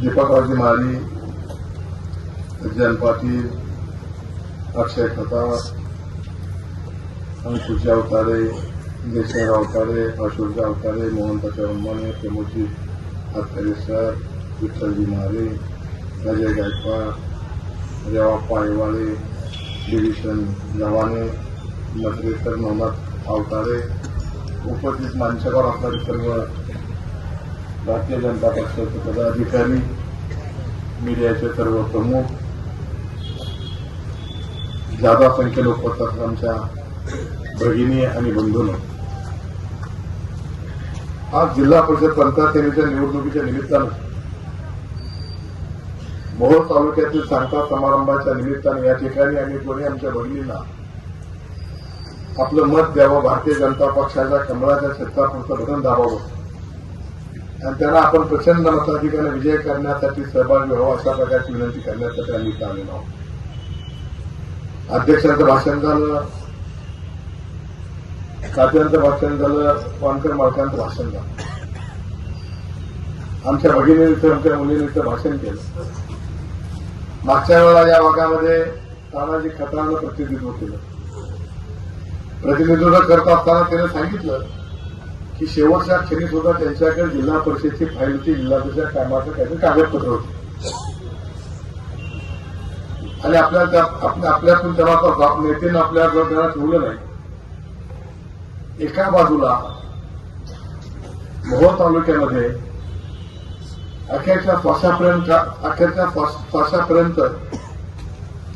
दीपकरावजी माळी, जयंत पाटील, अक्षय खताळ, अंकुशजी अवतारे, देशराव अवतारे, अशोकजी अवतारे, मोहनताच्या उन्माने, प्रमोदजी हातकरे सर, विठ्ठलजी मारे, अजय गायकवाड, रेवाप्पा आईवाळे, डिव्हिशन जवाने, मद्रेसर नवनाथ अवतारे, उपस्थित मान्यवर असणारे सर्व भारतीय जनता पक्षाचे पदाधिकारी, मीडियाचे सर्व प्रमुख, जादा संख्येने उपस्थित आमच्या भगिनी आणि बंधूंनो, आज जिल्हा परिषद पंचायत समितीच्या निवडणुकीच्या निमित्तानं मोहोळ तालुक्यातील सांगता समारंभाच्या निमित्ताने या ठिकाणी आम्ही कोणी आमच्या भगिनींना आपलं मत द्यावं, भारतीय जनता पक्षाच्या कमळाच्या क्षेत्रापुरतं बटन दाबावं आणि त्यांना आपण प्रचंड मताधिकाने विजय करण्यासाठी सहभागी व्हावं अशा प्रकारची विनंती करण्यासाठी आम्ही इथं आलेलो आहोत. अध्यक्षांचं भाषण झालं, खात्यांचं भाषण झालं, वानकर मालकांचं भाषण झालं, आमच्या भगिनींचं आमच्या मुलींचं भाषण केलं. मागच्या वेळेला या भागामध्ये तानाजी खताळानं प्रतिनिधित्व केलं. प्रतिनिधित्व करत असताना त्याने सांगितलं की शेवटच्या क्षणी सुद्धा त्यांच्याकडे जिल्हा परिषदेची फाईल होती, जिल्हा परिषद कामाचं काहीतरी कागदपत्र होते आणि आपल्यातून तेव्हा नेत्यानं आपल्याजवळ त्यांना ठेवलं नाही. एका बाजूला मोहोळ तालुक्यामध्ये अखेरच्या श्वासापर्यंत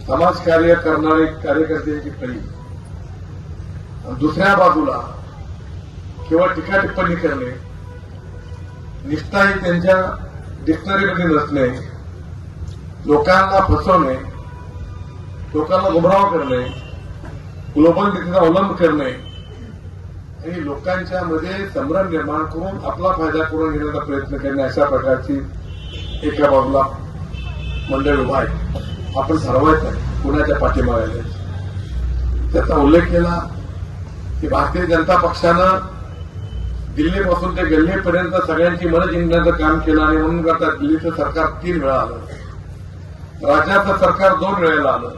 समाजकार्य करणारे कार्यकर्त्यांची फळी, दुसऱ्या बाजूला केवळ टीका टिप्पणी करणे, निष्ठाही त्यांच्या डिक्शनरीमध्ये नसणे, लोकांना फसवणे, लोकांना गुमराह करणे, ग्लोबल नीतीचा अवलंब करणे आणि लोकांच्या मध्ये संभ्रम निर्माण करून आपला फायदा करून घेण्याचा प्रयत्न करणे, अशा प्रकारची एका बाजूला मंडळ उभा आहे. आपण ठरवायचं आहे कुणाच्या पाठीमागे. त्याचा उल्लेख केला की भारतीय जनता पक्षानं दिल्लीपासून ते गल्लीपर्यंत सगळ्यांची मनं जिंकण्याचं काम केलं आणि म्हणून आता दिल्लीचं सरकार 3 वेळा आलं, राज्याचं सरकार 2 वेळेला आलं.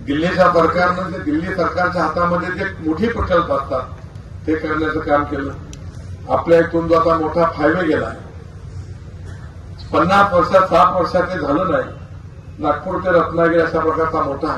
दिल्लीच्या सरकारनं जे दिल्ली सरकारच्या हातामध्ये जे मोठी प्रकल्प असतात ते करण्याचं काम केलं. आपल्या इथून जो आता मोठा हायवे गेलाय, 50 वर्षात 60 वर्षात ते झालं नाही. नागपूर ते रत्नागिरी अशा प्रकारचा मोठा